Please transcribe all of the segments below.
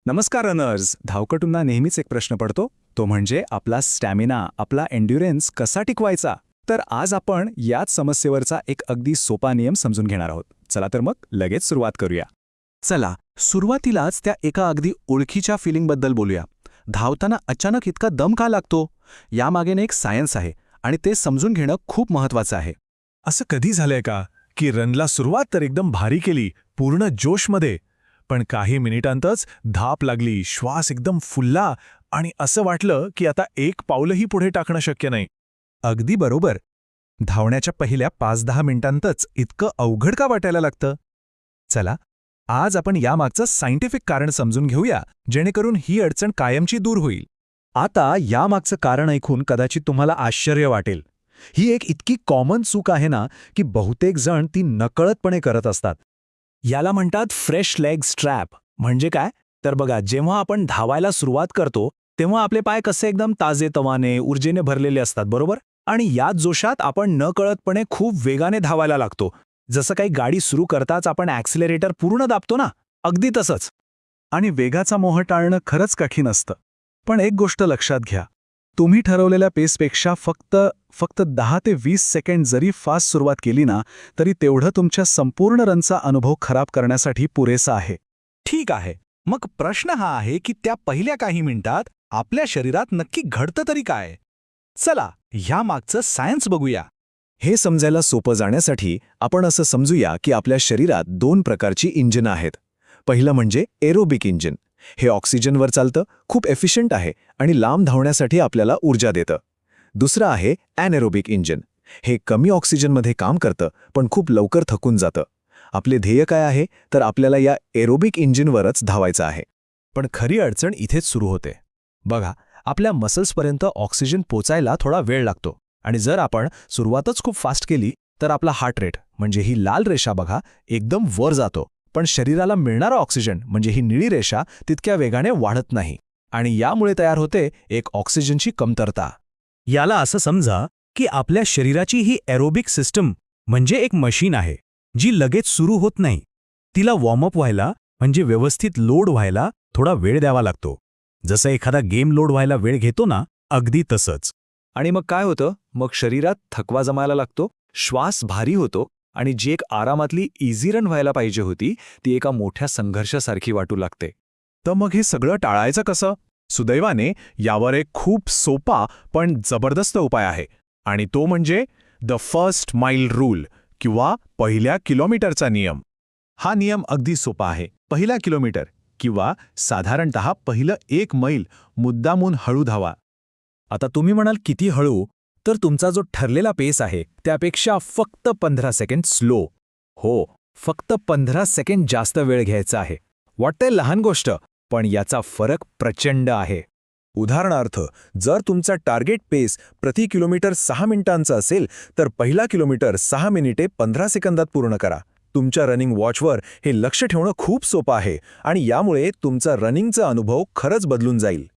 नमस्कार रनर्स. धावपटूंना नेहमीच एक प्रश्न पडतो, तो म्हणजे आपला स्टॅमिना, आपला एन्ड्युरन्स कसा टिकवायचा. तर आज आपण याच समस्येवरचा एक अगदी सोपा नियम समजून घेणार आहोत. चला तर मग लगेच सुरुवात करूया. चला सुरुवातीलाच त्या एका अगदी ओळखीच्या फिलिंगबद्दल बोलूया. धावताना अचानक इतका दम का लागतो? यामागेने एक सायन्स आहे आणि ते समजून घेणं खूप महत्त्वाचं आहे. असं कधी झालंय का की रनला सुरुवात तर एकदम भारी केली, पूर्ण जोशमध्ये, पण काही मिनिटांतच धाप लागली, श्वास एकदम फुलला आणि असं वाटलं की आता एक पाऊलही पुढे टाकणं शक्य नाही. अगदी बरोबर. धावण्याच्या पहिल्या 5-10 मिनिटांतच इतकं अवघड का वाटायला लागतं? चला आज आपण यामागचं सायंटिफिक कारण समजून घेऊया, जेणेकरून ही अडचण कायमची दूर होईल. आता यामागचं कारण ऐकून कदाचित तुम्हाला आश्चर्य वाटेल. ही एक इतकी कॉमन चूक आहे ना, की बहुतेक जण ती नकळतपणे करत असतात. याला म्हणतात फ्रेश लेग स्ट्रॅप. म्हणजे काय? तर बघा, जेव्हा आपण धावायला सुरुवात करतो तेव्हा आपले पाय कसे एकदम ताजेतवाने, ऊर्जेने भरलेले असतात, बरोबर? आणि याच जोशात आपण नकळतपणे खूप वेगाने धावायला लागतो. जसं काही गाडी सुरू करताच आपण ॲक्सिलरेटर पूर्ण दाबतो ना, अगदी तसंच. आणि वेगाचा मोह टाळणं खरंच कठीण असतं. पण एक गोष्ट लक्षात घ्या, तुम्ही ठरवलेल्या पेसपेक्षा फक्त 10 ते 20 सेकंड जरी फास्ट सुरुवात केली ना, तरी तेवढं तुमच्या संपूर्ण रनचा अनुभव खराब करण्यासाठी पुरेसा आहे. ठीक आहे, मग प्रश्न हा आहे की त्या पहिल्या काही मिनिटात आपल्या शरीरात नक्की घडतं तरी काय? चला ह्या मागचं सायन्स बघूया. हे समजायला सोपं जाण्यासाठी आपण असं समजूया की आपल्या शरीरात 2 प्रकारची इंजिनं आहेत. पहिलं म्हणजे एरोबिक इंजिन. हे ऑक्सिजनवर चालतं, खूप एफिशियंट आहे आणि लांब धावण्यासाठी आपल्याला ऊर्जा देतं. दुसरं आहे ॲनएरोबिक इंजिन. हे कमी ऑक्सिजनमध्ये काम करतं, पण खूप लवकर थकून जातं. आपले ध्येय काय आहे? तर आपल्याला या एरोबिक इंजिनवरच धावायचं आहे. पण खरी अडचण इथेच सुरू होते. बघा, आपल्या मसल्सपर्यंत ऑक्सिजन पोचायला थोडा वेळ लागतो आणि जर आपण सुरुवातच खूप फास्ट केली तर आपला हार्ट रेट, म्हणजे ही लाल रेषा बघा, एकदम वर जातो. पण शरीराला मिळणारा ऑक्सिजन, म्हणजे ही निळी रेषा, तितक्या वेगाने वाढत नाही आणि यामुळे तयार होते एक ऑक्सिजनची कमतरता. याला असं समजा की आपल्या शरीराची ही एरोबिक सिस्टम म्हणजे एक मशीन आहे, जी लगेच सुरू होत नाही. तिला वॉर्मअप व्हायला, म्हणजे व्यवस्थित लोड व्हायला थोडा वेळ द्यावा लागतो. जसं एखादा गेम लोड व्हायला वेळ घेतो ना, अगदी तसंच. आणि मग काय होतं? मग शरीरात थकवा जमायला लागतो, श्वास भारी होतो आणि जी एक आरामातली इझी रन व्हायला पाहिजे होती, ती एका मोठ्या संघर्षासारखी वाटू लागते. तर मग हे सगळं टाळायचं कसं? सुदैवाने यावर एक खूप सोपा पण जबरदस्त उपाय आहे, आणि तो म्हणजे द फर्स्ट माईल रूल किंवा पहिल्या किलोमीटरचा नियम. हा नियम अगदी सोपा आहे. पहिला किलोमीटर किंवा साधारणतः पहिलं 1 मैल मुद्दामून हळू धावा. आता तुम्ही म्हणाल किती हळू? तर तुमचा जो ठरलेला पेस आहे त्यापेक्षा फक्त 15 सेकंड स्लो. हो, फक्त 15 सेकंड जास्त वेळ घ्यायचा आहे. वाटतंय लहान गोष्ट, पण याचा फरक प्रचंड आहे. उदाहरणार्थ, जर तुमचा टार्गेट पेस प्रति किलोमीटर 6 मिनिटांचा असेल, तर पहिला किलोमीटर 6 मिनिटे 15 सेकंदात पूर्ण करा. तुमच्या रनिंग वॉचवर हे लक्ष ठेवणं खूप सोपं आहे आणि यामुळे तुमचा रनिंगचा अनुभव खरंच बदलून जाईल.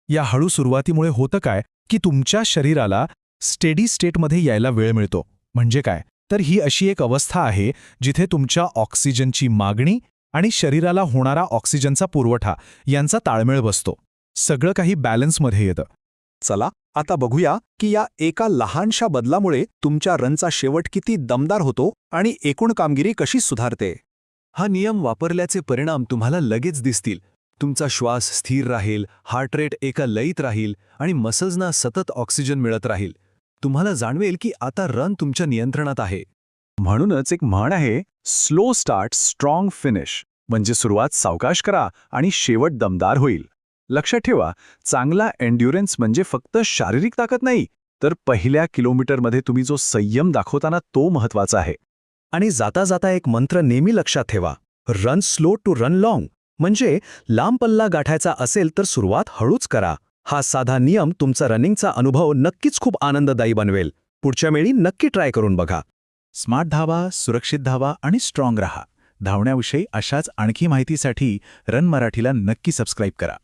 या हळू सुरुवातीमुळे होतं काय की तुमच्या शरीराला स्टेडी स्टेटमध्ये यायला वेळ मिळतो. म्हणजे काय? तर ही अशी एक अवस्था आहे जिथे तुमच्या ऑक्सिजनची मागणी आणि शरीराला होणारा ऑक्सिजनचा पुरवठा यांचा ताळमेळ बसतो. सगळं काही बॅलन्समध्ये येतं. चला आता बघूया की या एका लहानशा बदलामुळे तुमच्या रनचा शेवट किती दमदार होतो आणि एकूण कामगिरी कशी सुधारते. हा नियम वापरल्याचे परिणाम तुम्हाला लगेच दिसतील. तुमचा श्वास स्थिर राहील, हार्ट रेट एका लयीत राहील आणि मसल्सना सतत ऑक्सिजन मिळत राहील. तुम्हाला जाणवेल की आता रन तुमच्या नियंत्रणात आहे. म्हणूनच एक म्हण आहे, स्लो स्टार्ट स्ट्रॉंग फिनिश. म्हणजे सुरुवात सावकाश करा आणि शेवट दमदार होईल. लक्षात ठेवा, चांगला एन्ड्युरन्स म्हणजे फक्त शारीरिक ताकद नाही, तर पहिल्या किलोमीटरमध्ये तुम्ही जो संयम दाखवताना तो महत्वाचा आहे. आणि जाता जाता एक मंत्र नेहमी लक्षात ठेवा, run slow to run long. म्हणजे लांब पल्ला गाठायचा असेल तर सुरुवात हळूच करा. हा साधा नियम तुमचा रनिंगचा अनुभव नक्कीच खूप आनंददायी बनवेल. पुढच्या वेळी नक्की ट्राय करून बघा. स्मार्ट धावा, सुरक्षित धावा आणि स्ट्रॉंग रहा. धावण्याविषयी अशाच आणखी माहितीसाठी रन मराठीला नक्की सबस्क्राईब करा.